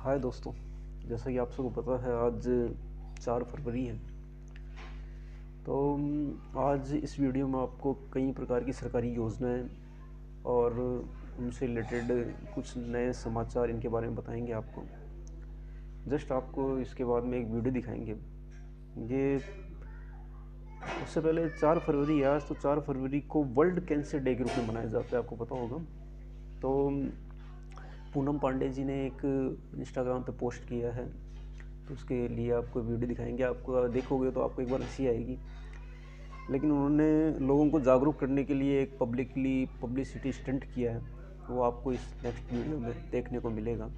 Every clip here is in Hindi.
हाय दोस्तों, जैसा कि आप सबको पता है आज 4 फरवरी है। तो आज इस वीडियो में आपको कई प्रकार की सरकारी योजनाएं और उनसे रिलेटेड कुछ नए समाचार इनके बारे में बताएंगे आपको। जस्ट आपको इसके बाद में एक वीडियो दिखाएंगे। ये उससे पहले 4 फरवरी है आज, तो 4 फरवरी को वर्ल्ड कैंसर डे के रूप में मनाया जाता है, आपको पता होगा। तो पूनम पांडे जी ने एक इंस्टाग्राम पे पोस्ट किया है, तो उसके लिए आपको वीडियो दिखाएंगे। आपको देखोगे तो आपको एक बार हंसी आएगी, लेकिन उन्होंने लोगों को जागरूक करने के लिए एक पब्लिसिटी स्टंट किया है, वो आपको इस नेक्स्ट वीडियो में देखने को मिलेगा।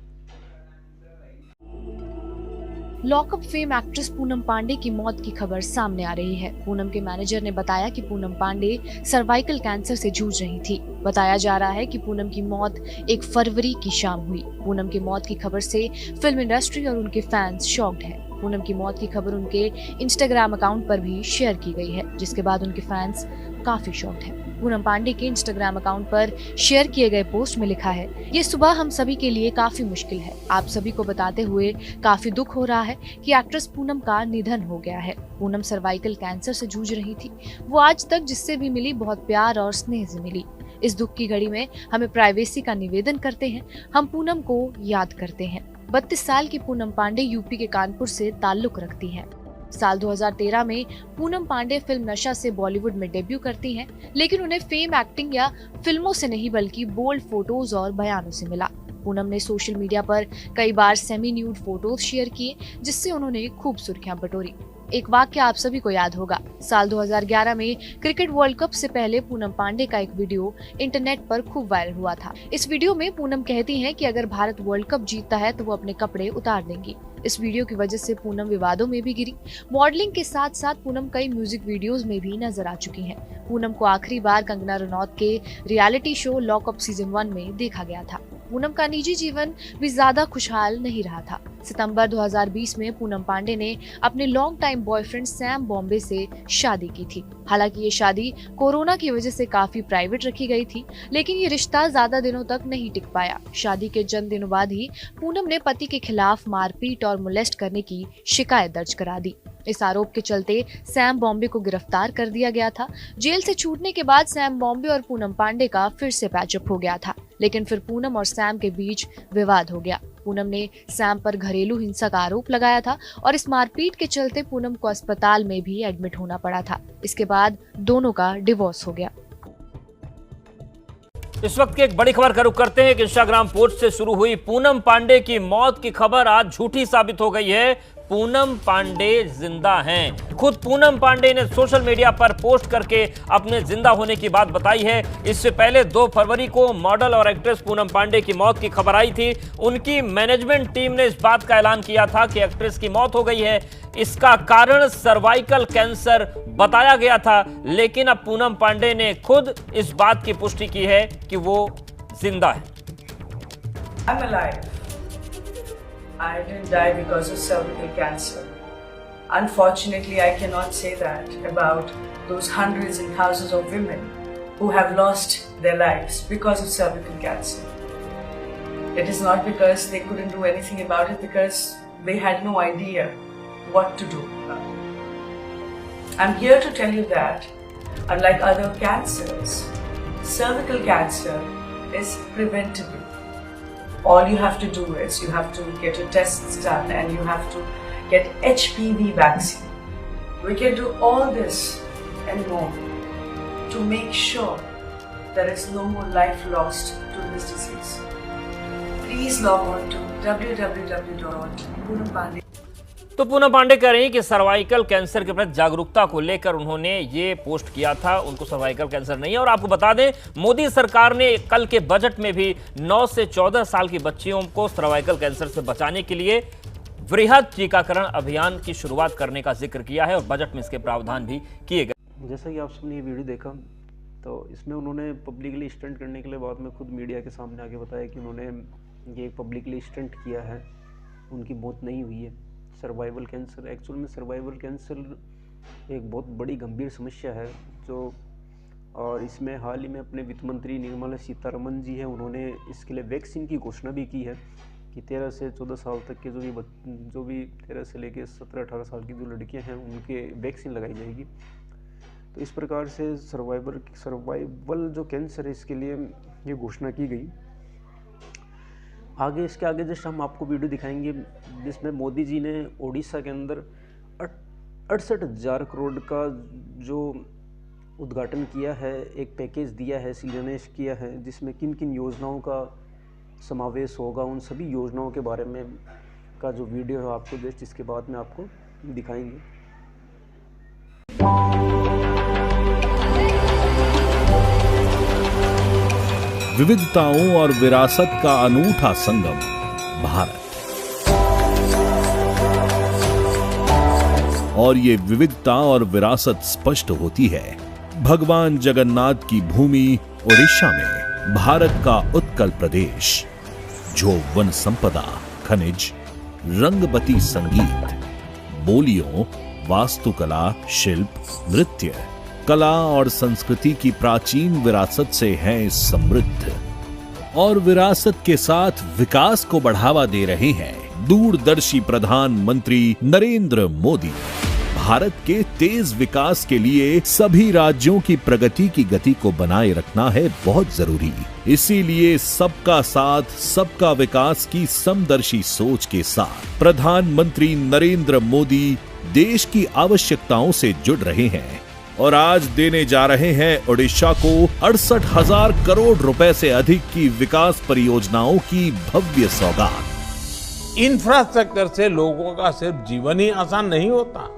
Lockup fame actress Poonam Pandey की मौत की खबर सामने आ रही है। पूनम के मैनेजर ने बताया कि पूनम पांडे सर्वाइकल कैंसर से जूझ रही थी। बताया जा रहा है कि पूनम की मौत 1 फरवरी की शाम हुई। पूनम की मौत की खबर से फिल्म इंडस्ट्री और उनके फैंस शॉक्ड हैं। पूनम की मौत की खबर उनके इंस्टाग्राम अकाउंट पर भी शेयर की गई है, जिसके बाद उनके फैंस काफी शॉक्ड हैं। पूनम पांडे के इंस्टाग्राम अकाउंट पर शेयर किए गए पोस्ट में लिखा है, ये सुबह हम सभी के लिए काफी मुश्किल है। आप सभी को बताते हुए काफी दुख हो रहा है कि एक्ट्रेस पूनम का निधन हो गया है। पूनम सर्वाइकल कैंसर से जूझ रही थी। वो आज तक जिससे भी मिली बहुत प्यार और स्नेह से मिली। इस दुख की घड़ी में हमें प्राइवेसी का निवेदन करते हैं। हम पूनम को याद करते हैं। 32 साल की पूनम पांडे यूपी के कानपुर से ताल्लुक रखती हैं। साल 2013 में पूनम पांडे फिल्म नशा से बॉलीवुड में डेब्यू करती हैं, लेकिन उन्हें फेम एक्टिंग या फिल्मों से नहीं बल्कि बोल्ड फोटोज और बयानों से मिला। पूनम ने सोशल मीडिया पर कई बार सेमी न्यूड फोटोज शेयर किए, जिससे उन्होंने खूब सुर्खियां बटोरी। एक वाक्य आप सभी को याद होगा। साल 2011 में क्रिकेट वर्ल्ड कप से पहले पूनम पांडे का एक वीडियो इंटरनेट पर खूब वायरल हुआ था। इस वीडियो में पूनम कहती हैं कि अगर भारत वर्ल्ड कप जीतता है तो वो अपने कपड़े उतार देंगी। इस वीडियो की वजह से पूनम विवादों में भी गिरी। मॉडलिंग के साथ साथ पूनम कई म्यूजिक वीडियोस में भी नजर आ चुकी हैं। पूनम को आखिरी बार कंगना रनौत के रियलिटी शो लॉकअप सीजन 1 में देखा गया था। पूनम का निजी जीवन भी ज्यादा खुशहाल नहीं रहा था। सितंबर 2020 में पूनम पांडे ने अपने long time boyfriend Sam Bombay से शादी की थी। हालांकि ये शादी कोरोना की वजह से काफी प्राइवेट रखी गई थी, लेकिन ये रिश्ता ज्यादा दिनों तक नहीं टिक पाया। शादी के चंद दिनों बाद ही पूनम ने पति के खिलाफ मारपीट और मोलेस्ट करने की शिकायत दर्ज करा दी। इस आरोप के चलते सैम बॉम्बे को गिरफ्तार कर दिया गया था। जेल से छूटने के बाद सैम बॉम्बे और पूनम पांडे का फिर से पैचअप हो गया था, लेकिन फिर पूनम और सैम के बीच विवाद हो गया। पूनम ने सैम पर घरेलू हिंसा का आरोप लगाया था और इस मारपीट के चलते पूनम को अस्पताल में भी एडमिट होना पड़ा था। इसके बाद दोनों का डिवोर्स हो गया। इस वक्त की एक बड़ी खबर का रुख करते हैं कि इंस्टाग्राम पोस्ट से शुरू हुई पूनम पांडे की मौत की खबर आज झूठी साबित हो गई है। पूनम पांडे जिंदा हैं। खुद पूनम पांडे ने सोशल मीडिया पर पोस्ट करके अपने जिंदा होने की बात बताई है। इससे पहले 2 फरवरी को मॉडल और एक्ट्रेस पूनम पांडे की मौत की खबर आई थी। उनकी मैनेजमेंट टीम ने इस बात का ऐलान किया था कि एक्ट्रेस की मौत हो गई है। इसका कारण सर्वाइकल कैंसर बताया गया था, लेकिन अब पूनम पांडे ने खुद इस बात की पुष्टि की है कि वो जिंदा है। I'm alive. I didn't die because of cervical cancer. Unfortunately, I cannot say that about those hundreds and thousands of women who have lost their lives because of cervical cancer. It is not because they couldn't do anything about it, because they had no idea what to do about it. I'm here to tell you that, unlike other cancers, cervical cancer is preventable. All you have to do is you have to get your tests done and you have to get HPV vaccine. We can do all this and more to make sure there is no more life lost to this disease. Please log on to www.poonam तो पूनम पांडे कह रही हैं कि सर्वाइकल कैंसर के प्रति जागरूकता को लेकर उन्होंने ये पोस्ट किया था। उनको सर्वाइकल कैंसर नहीं है। और आपको बता दें, मोदी सरकार ने कल के बजट में भी 9 से 14 साल की बच्चियों को सर्वाइकल कैंसर से बचाने के लिए वृहद टीकाकरण अभियान की शुरुआत करने का जिक्र किया है और बजट में इसके प्रावधान भी किए गए। जैसा कि आप सबने ये वीडियो देखा, तो इसमें उन्होंने पब्लिकली स्टंट करने के लिए बाद में खुद मीडिया के सामने आके बताया कि उन्होंने ये पब्लिकली स्टंट किया है, उनकी मौत नहीं हुई है। सर्वाइवल कैंसर, एक्चुअल में सर्वाइवल कैंसर एक बहुत बड़ी गंभीर समस्या है और इसमें हाल ही में अपने वित्त मंत्री निर्मला सीतारमण जी हैं, उन्होंने इसके लिए वैक्सीन की घोषणा भी की है कि 13 से 14 साल तक के जो भी 13 से लेके 17-18 साल की जो लड़कियां हैं उनके वैक्सीन लगाई जाएगी। तो इस प्रकार से सर्वाइवल जो कैंसर है इसके लिए ये घोषणा की गई। इसके आगे जस्ट हम आपको वीडियो दिखाएंगे जिसमें मोदी जी ने ओडिशा के अंदर 68,000 करोड़ का जो उद्घाटन किया है, एक पैकेज दिया है, शिलान्यास किया है, जिसमें किन किन योजनाओं का समावेश होगा, उन सभी योजनाओं के बारे में का जो वीडियो है आपको जस्ट इसके बाद में आपको दिखाएंगे। विविधताओं और विरासत का अनूठा संगम भारत, और ये विविधता और विरासत स्पष्ट होती है भगवान जगन्नाथ की भूमि ओडिशा में, भारत का उत्कल प्रदेश जो वन संपदा, खनिज, रंगबती संगीत, बोलियों, वास्तुकला, शिल्प, नृत्य, कला और संस्कृति की प्राचीन विरासत से है समृद्ध, और विरासत के साथ विकास को बढ़ावा दे रहे हैं दूरदर्शी प्रधानमंत्री नरेंद्र मोदी। भारत के तेज विकास के लिए सभी राज्यों की प्रगति की गति को बनाए रखना है बहुत जरूरी। इसीलिए सबका साथ सबका विकास की समदर्शी सोच के साथ प्रधानमंत्री नरेंद्र मोदी देश की आवश्यकताओं से जुड़ रहे हैं और आज देने जा रहे हैं ओडिशा को 68,000 करोड़ रुपए से अधिक की विकास परियोजनाओं की भव्य सौगात। इंफ्रास्ट्रक्चर से लोगों का सिर्फ जीवन ही आसान नहीं होता,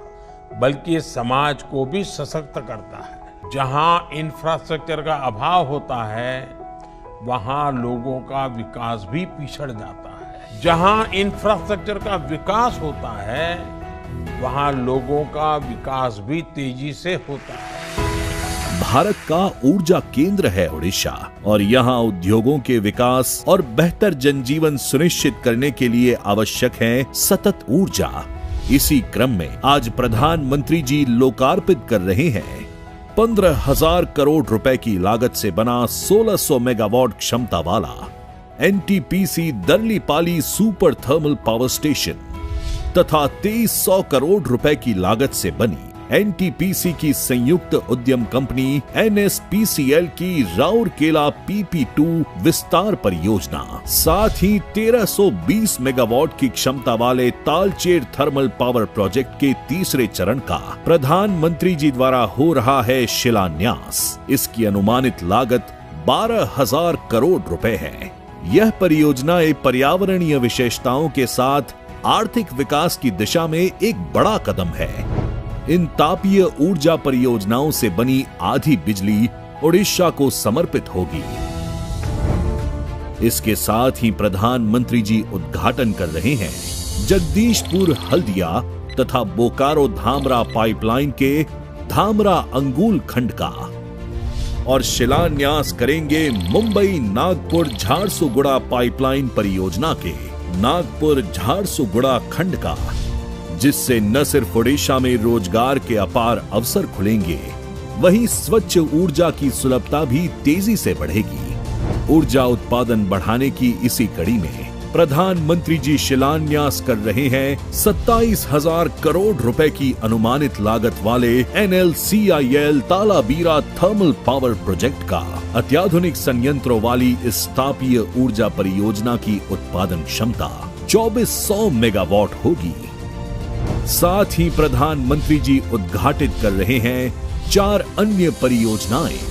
बल्कि ये समाज को भी सशक्त करता है। जहां इंफ्रास्ट्रक्चर का अभाव होता है वहां लोगों का विकास भी पिछड़ जाता है। जहां इंफ्रास्ट्रक्चर का विकास होता है वहां लोगों का विकास भी तेजी से होता है। भारत का ऊर्जा केंद्र है ओडिशा, और यहाँ उद्योगों के विकास और बेहतर जनजीवन सुनिश्चित करने के लिए आवश्यक है सतत ऊर्जा। इसी क्रम में आज प्रधानमंत्री जी लोकार्पित कर रहे हैं 15,000 करोड़ रुपए की लागत से बना 1600 मेगावाट क्षमता वाला NTPC Darlipali super thermal power station तथा 2300 करोड़ रुपए की लागत से बनी एनटीपीसी की संयुक्त उद्यम कंपनी एनएसपीसीएल की राउरकेला PP2 विस्तार परियोजना, साथ ही 1320 मेगावाट की क्षमता वाले तालचेर थर्मल पावर प्रोजेक्ट के तीसरे चरण का प्रधानमंत्री जी द्वारा हो रहा है शिलान्यास। इसकी अनुमानित लागत 12,000 करोड़ रुपए है। यह परियोजना एक पर्यावरणीय विशेषताओं के साथ आर्थिक विकास की दिशा में एक बड़ा कदम है। इन तापीय ऊर्जा परियोजनाओं से बनी आधी बिजली ओडिशा को समर्पित होगी। इसके साथ ही प्रधानमंत्री जी उद्घाटन कर रहे हैं जगदीशपुर हल्दिया तथा बोकारो धामरा पाइपलाइन के धामरा अंगुल खंड का, और शिलान्यास करेंगे मुंबई नागपुर झारसुगुड़ा पाइपलाइन परियोजना के नागपुर झारसुगुड़ा खंड का, जिससे न सिर्फ ओडिशा में रोजगार के अपार अवसर खुलेंगे, वहीं स्वच्छ ऊर्जा की सुलभता भी तेजी से बढ़ेगी। ऊर्जा उत्पादन बढ़ाने की इसी कड़ी में प्रधानमंत्री जी शिलान्यास कर रहे हैं 27,000 करोड़ रुपए की अनुमानित लागत वाले NLCIL Talabira thermal power project का। अत्याधुनिक संयंत्रों वाली इस तापीय ऊर्जा परियोजना की उत्पादन क्षमता 2400 मेगावाट होगी। साथ ही प्रधानमंत्री जी उद्घाटित कर रहे हैं 4 अन्य परियोजनाएं।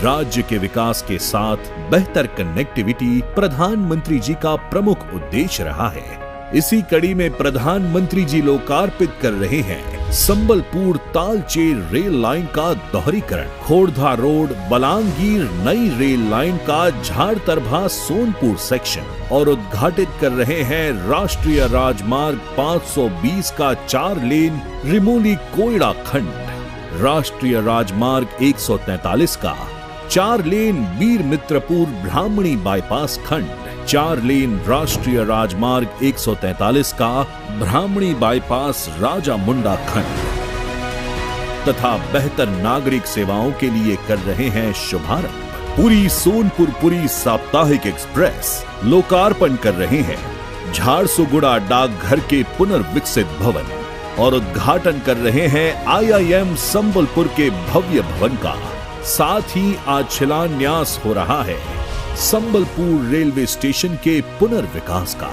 राज्य के विकास के साथ बेहतर कनेक्टिविटी प्रधानमंत्री जी का प्रमुख उद्देश्य रहा है। इसी कड़ी में प्रधानमंत्री जी लोकार्पित कर रहे हैं संबलपुर तालचेर रेल लाइन का दोहरीकरण, खोर्धा रोड बलांगीर नई रेल लाइन का झाड़तरभा सोनपुर सेक्शन, और उद्घाटित कर रहे हैं राष्ट्रीय राजमार्ग 520 का 4 लेन रिमोली कोयड़ा खंड, राष्ट्रीय राजमार्ग 143 का 4 लेन वीर मित्रपुर ब्राह्मणी बाईपास खंड, 4 लेन राष्ट्रीय राजमार्ग 143 का ब्राह्मणी बाईपास राजा मुंडा खंड, तथा बेहतर नागरिक सेवाओं के लिए कर रहे हैं शुभारंभ। पूरी सोनपुर पुरी साप्ताहिक एक्सप्रेस लोकार्पण कर रहे हैं झारसुगुड़ा डाकघर के पुनर्विकसित भवन और उद्घाटन कर रहे हैं IIM संबलपुर के भव्य भवन का। साथ ही आज शिलान्यास हो रहा है संबलपुर रेलवे स्टेशन के पुनर्विकास का।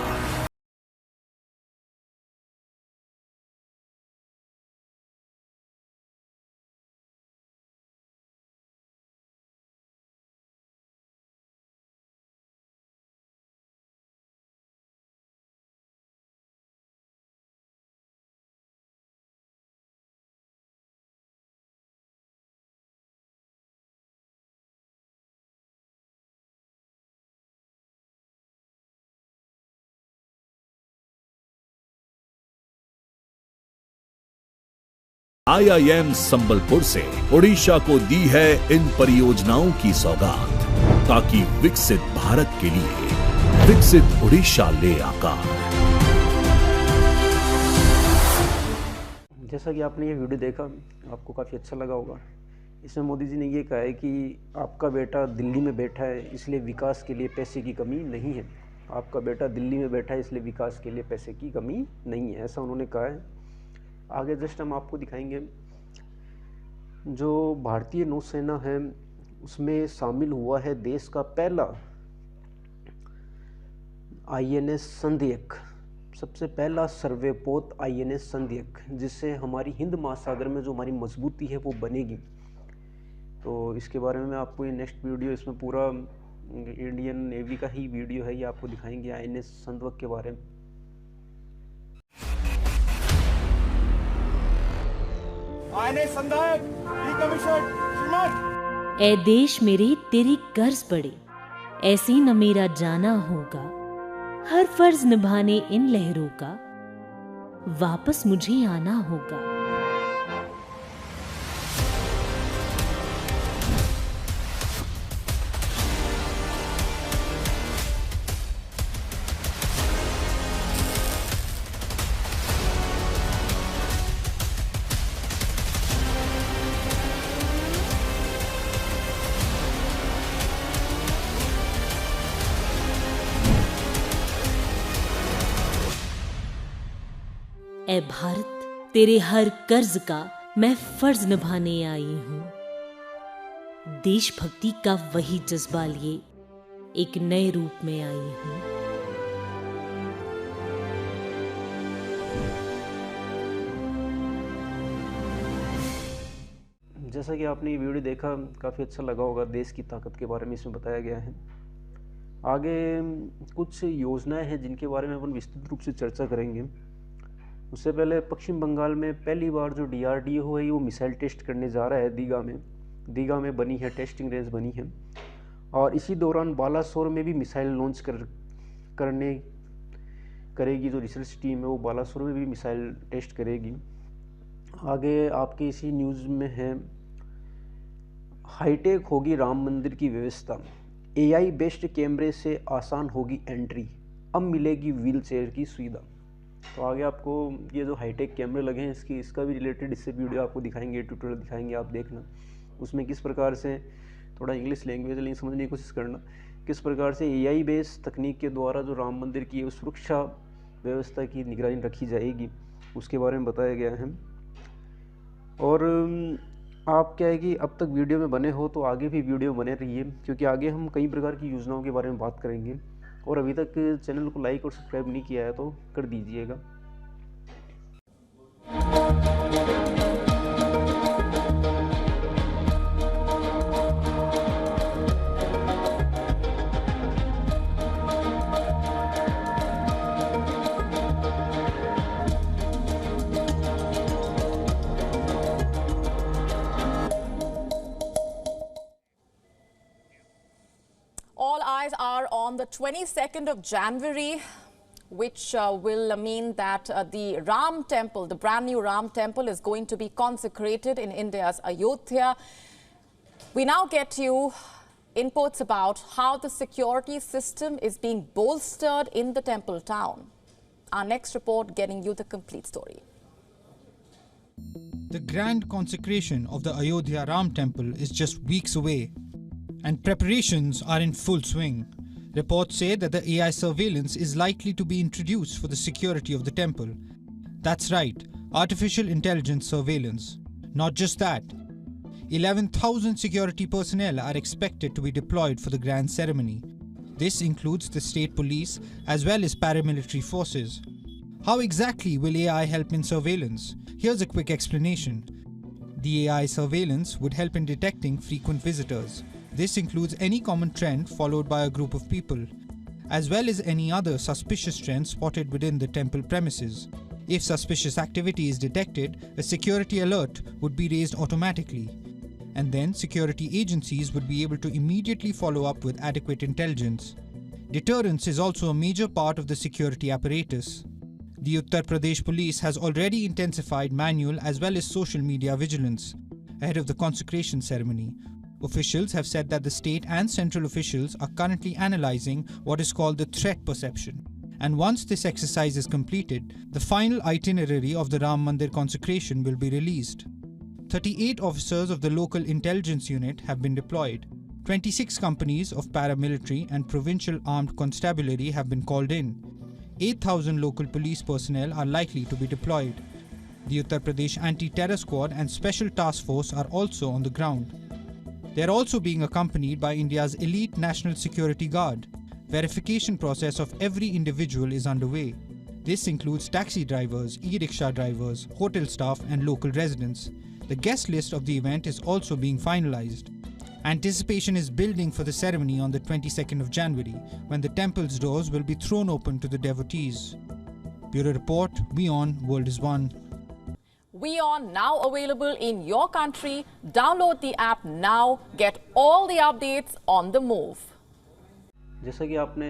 IIM संबलपुर से ओडिशा को दी है इन परियोजनाओं की सौगात, ताकि विकसित भारत के लिए विकसित ओडिशा ले आकार। जैसा कि आपने ये वीडियो देखा, आपको काफ़ी अच्छा लगा होगा। इसमें मोदी जी ने ये कहा है कि आपका बेटा दिल्ली में बैठा है, इसलिए विकास के लिए पैसे की कमी नहीं है। आपका बेटा दिल्ली में बैठा है, इसलिए विकास के लिए पैसे की कमी नहीं है, ऐसा उन्होंने कहा है। आगे जस्ट हम आपको दिखाएंगे जो भारतीय नौसेना है उसमें शामिल हुआ है देश का पहला INS संध्यक, सबसे पहला सर्वेपोत INS संध्यक, जिससे हमारी हिंद महासागर में जो हमारी मजबूती है वो बनेगी। तो इसके बारे में मैं आपको ये नेक्स्ट वीडियो, इसमें पूरा इंडियन नेवी का ही वीडियो है, ये आपको दिखाएंगे INS संध्यक के बारे में। ऐ देश मेरे तेरी कर्ज पड़े, ऐसी न मेरा जाना होगा। हर फर्ज निभाने इन लहरों का वापस मुझे आना होगा। ऐ भारत, तेरे हर कर्ज का मैं फर्ज निभाने आई हूं। देशभक्ति का वही जज्बा लिए एक नए रूप में आई हूं। जैसा कि आपने ये वीडियो देखा, काफ़ी अच्छा लगा होगा। देश की ताकत के बारे में इसमें बताया गया है। आगे कुछ योजनाएं हैं जिनके बारे में अपन विस्तृत रूप से चर्चा करेंगे। उससे पहले पश्चिम बंगाल में पहली बार जो DRDO है वो मिसाइल टेस्ट करने जा रहा है। दीघा में बनी है, टेस्टिंग रेंज बनी है। और इसी दौरान बालासोर में भी मिसाइल लॉन्च करेगी जो रिसर्च टीम है, वो बालासोर में भी मिसाइल टेस्ट करेगी। आगे आपके इसी न्यूज़ में है, हाईटेक होगी राम मंदिर की व्यवस्था, AI बेस्ड कैमरे से आसान होगी एंट्री, अब मिलेगी व्हील चेयर की सुविधा। तो आगे आपको ये जो हाईटेक कैमरे लगे हैं इसका भी रिलेटेड इससे वीडियो आपको दिखाएंगे, ट्यूटोरियल दिखाएंगे, आप देखना। उसमें किस प्रकार से, थोड़ा इंग्लिश लैंग्वेज नहीं समझने की कोशिश करना, किस प्रकार से AI बेस्ड तकनीक के द्वारा जो राम मंदिर की सुरक्षा व्यवस्था की निगरानी रखी जाएगी, उसके बारे में बताया गया है। और आप क्या है कि अब तक वीडियो में बने हो तो आगे भी वीडियो बने रहिए, क्योंकि आगे हम कई प्रकार की योजनाओं के बारे में बात करेंगे। और अभी तक चैनल को लाइक और सब्सक्राइब नहीं किया है तो कर दीजिएगा। All eyes are on the 22nd of January, which will mean that the Ram Temple, the brand new Ram Temple, is going to be consecrated in India's Ayodhya. We now get you inputs about how the security system is being bolstered in the temple town. Our next report getting you the complete story. The grand consecration of the Ayodhya Ram Temple is just weeks away. and preparations are in full swing. Reports say that the AI surveillance is likely to be introduced for the security of the temple. That's right, artificial intelligence surveillance. Not just that, 11,000 security personnel are expected to be deployed for the grand ceremony. This includes the state police as well as paramilitary forces. How exactly will AI help in surveillance? Here's a quick explanation. The AI surveillance would help in detecting frequent visitors. This includes any common trend followed by a group of people, as well as any other suspicious trend spotted within the temple premises. If suspicious activity is detected, a security alert would be raised automatically, and then security agencies would be able to immediately follow up with adequate intelligence. Deterrence is also a major part of the security apparatus. The Uttar Pradesh police has already intensified manual as well as social media vigilance ahead of the consecration ceremony. Officials have said that the state and central officials are currently analyzing what is called the threat perception. And once this exercise is completed, the final itinerary of the Ram Mandir consecration will be released. 38 officers of the local intelligence unit have been deployed. 26 companies of paramilitary and provincial armed constabulary have been called in. 8,000 local police personnel are likely to be deployed. The Uttar Pradesh Anti-Terror Squad and Special Task Force are also on the ground. They are also being accompanied by India's elite National Security Guard. Verification process of every individual is underway. This includes taxi drivers, e-rickshaw drivers, hotel staff and local residents. The guest list of the event is also being finalized. Anticipation is building for the ceremony on the 22nd of January, when the temple's doors will be thrown open to the devotees. Bureau Report, WION, World is One. WION now available in your country. Download the app now. Get all the updates on the move. जैसा कि आपने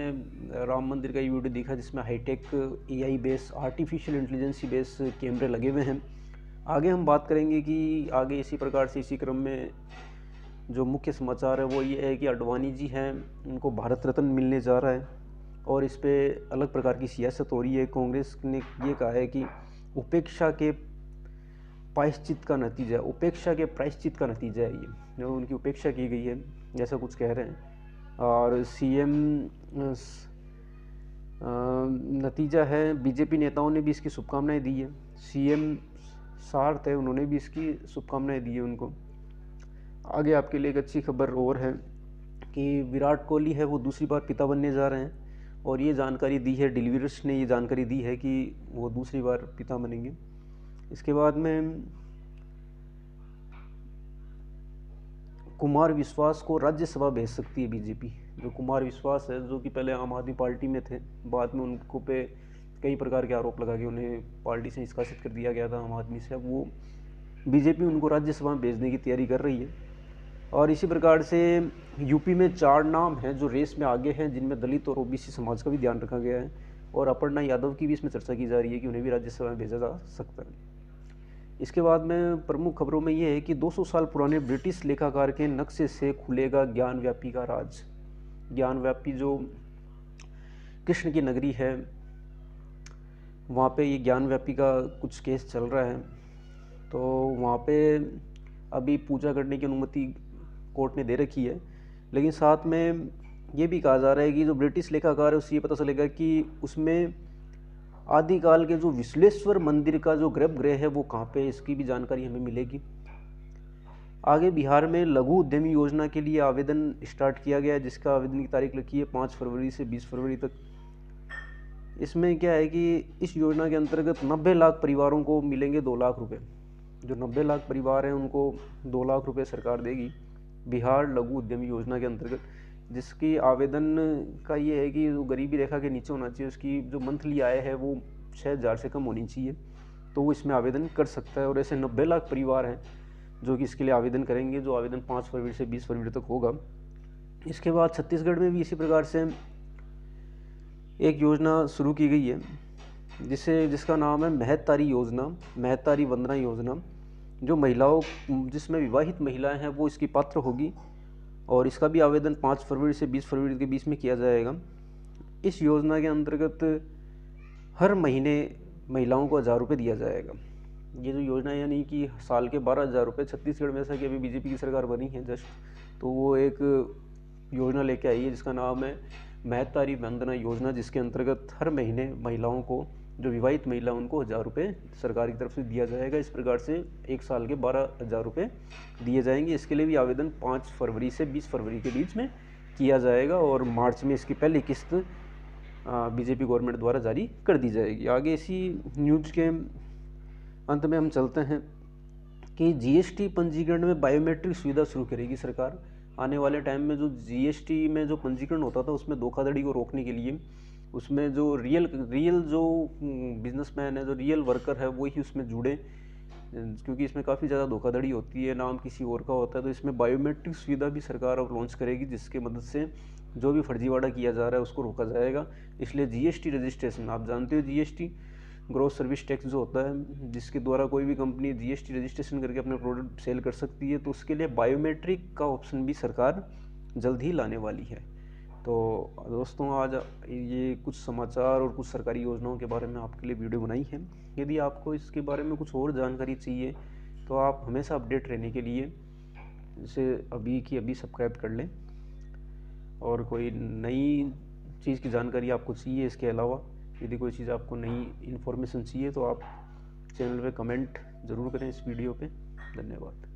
राम मंदिर का ये वीडियो देखा जिसमें hi tech AI base artificial intelligence base कैमरे लगे हुए हैं। आगे हम बात करेंगे कि आगे इसी प्रकार से इसी क्रम में जो मुख्य समाचार है वो ये है कि आडवाणी जी हैं, उनको भारत रत्न मिलने जा रहा है और इस पे अलग प्रकार की सियासत हो रही है। कांग्रेस ने ये कहा है कि उपेक्षा के प्रायश्चित का नतीजा, उपेक्षा के प्रायश्चित का नतीजा है ये, जो उनकी उपेक्षा की गई है, जैसा कुछ कह रहे हैं। और सीएम नतीजा है, बीजेपी नेताओं ने भी इसकी शुभकामनाएं दी है। सीएम सार्थ है, उन्होंने भी इसकी शुभकामनाएं दी है उनको। आगे आपके लिए एक अच्छी खबर और है कि विराट कोहली है वो दूसरी बार पिता बनने जा रहे हैं और ये जानकारी दी है, डिलीवरीज ने ये जानकारी दी है कि वो दूसरी बार पिता बनेंगे। इसके बाद में कुमार विश्वास को राज्यसभा भेज सकती है बीजेपी। जो कुमार विश्वास है, जो कि पहले आम आदमी पार्टी में थे, बाद में उनको पे कई प्रकार के आरोप लगा के उन्हें पार्टी से निष्कासित कर दिया गया था आम आदमी से। अब वो बीजेपी उनको राज्यसभा में भेजने की तैयारी कर रही है। और इसी प्रकार से यूपी में 4 नाम हैं जो रेस में आगे हैं, जिनमें दलित और ओबीसी समाज का भी ध्यान रखा गया है और अपर्णा यादव की भी इसमें चर्चा की जा रही है कि उन्हें भी राज्यसभा में भेजा जा सकता है। इसके बाद में प्रमुख खबरों में ये है कि 200 साल पुराने ब्रिटिश लेखाकार के नक्शे से खुलेगा ज्ञानव्यापी का राज। ज्ञानव्यापी जो कृष्ण की नगरी है, वहाँ पे ये ज्ञानव्यापी का कुछ केस चल रहा है, तो वहाँ पे अभी पूजा करने की अनुमति कोर्ट ने दे रखी है। लेकिन साथ में ये भी कहा जा रहा है कि जो ब्रिटिश लेखाकार है उससे ये पता चलेगा कि उसमें आदिकाल के जो विश्वेश्वर मंदिर का जो गर्भगृह है वो कहाँ पे है, इसकी भी जानकारी हमें मिलेगी। आगे बिहार में लघु उद्यमी योजना के लिए आवेदन स्टार्ट किया गया है, जिसका आवेदन की तारीख लिखी है 5 फरवरी से 20 फरवरी तक। इसमें क्या है कि इस योजना के अंतर्गत 90 लाख परिवारों को मिलेंगे 2 लाख रुपये। जो 90 लाख परिवार हैं उनको 2 लाख रुपये सरकार देगी बिहार लघु उद्यमी योजना के अंतर्गत, जिसकी आवेदन का ये है कि जो गरीबी रेखा के नीचे होना चाहिए, उसकी जो मंथली आय है वो 6,000 से कम होनी चाहिए, तो वो इसमें आवेदन कर सकता है। और ऐसे 90 लाख परिवार हैं जो कि इसके लिए आवेदन करेंगे, जो आवेदन 5 फरवरी से 20 फरवरी तक होगा। इसके बाद छत्तीसगढ़ में भी इसी प्रकार से एक योजना शुरू की गई है जिसका नाम है महत्तारी योजना, महत्तारी वंदना योजना, जो महिलाओं, जिसमें विवाहित महिलाएं हैं वो इसकी पात्र होगी और इसका भी आवेदन 5 फरवरी से 20 फरवरी के बीच में किया जाएगा। इस योजना के अंतर्गत हर महीने महिलाओं को 1,000 रुपये दिया जाएगा। ये जो योजना है यानी कि साल के 12,000 रुपये, छत्तीसगढ़ में ऐसा कि अभी बीजेपी की सरकार बनी है जस्ट, तो वो एक योजना लेके आई है जिसका नाम है महतारी वंदना योजना, जिसके अंतर्गत हर महीने महिलाओं को, जो विवाहित महिला उनको 1000 रुपये सरकार की तरफ से दिया जाएगा। इस प्रकार से 1 साल के 12,000 रुपये दिए जाएंगे। इसके लिए भी आवेदन 5 फरवरी से 20 फरवरी के बीच में किया जाएगा और मार्च में इसकी पहली किस्त बीजेपी गवर्नमेंट द्वारा जारी कर दी जाएगी। आगे इसी न्यूज के अंत में हम चलते हैं कि जीएसटी पंजीकरण में बायोमेट्रिक सुविधा शुरू करेगी सरकार। आने वाले टाइम में जो जीएसटी में जो पंजीकरण होता था उसमें धोखाधड़ी को रोकने के लिए उसमें जो रियल जो बिजनेसमैन है, जो रियल वर्कर है, वही उसमें जुड़े, क्योंकि इसमें काफ़ी ज़्यादा धोखाधड़ी होती है, नाम किसी और का होता है। तो इसमें बायोमेट्रिक सुविधा भी सरकार अब लॉन्च करेगी, जिसके मदद से जो भी फर्जीवाड़ा किया जा रहा है उसको रोका जाएगा। इसलिए जीएसटी रजिस्ट्रेशन, आप जानते हो जीएसटी ग्रॉस सर्विस टैक्स जो होता है, जिसके द्वारा कोई भी कंपनी जीएसटी रजिस्ट्रेशन करके अपने प्रोडक्ट सेल कर सकती है, तो उसके लिए बायोमेट्रिक का ऑप्शन भी सरकार जल्द ही लाने वाली है। तो दोस्तों, आज ये कुछ समाचार और कुछ सरकारी योजनाओं के बारे में आपके लिए वीडियो बनाई है। यदि आपको इसके बारे में कुछ और जानकारी चाहिए तो आप हमेशा अपडेट रहने के लिए इसे अभी की अभी सब्सक्राइब कर लें। और कोई नई चीज़ की जानकारी आपको चाहिए, इसके अलावा यदि कोई चीज़ आपको नई इन्फॉर्मेशन चाहिए तो आप चैनल पे कमेंट ज़रूर करें इस वीडियो पे। धन्यवाद।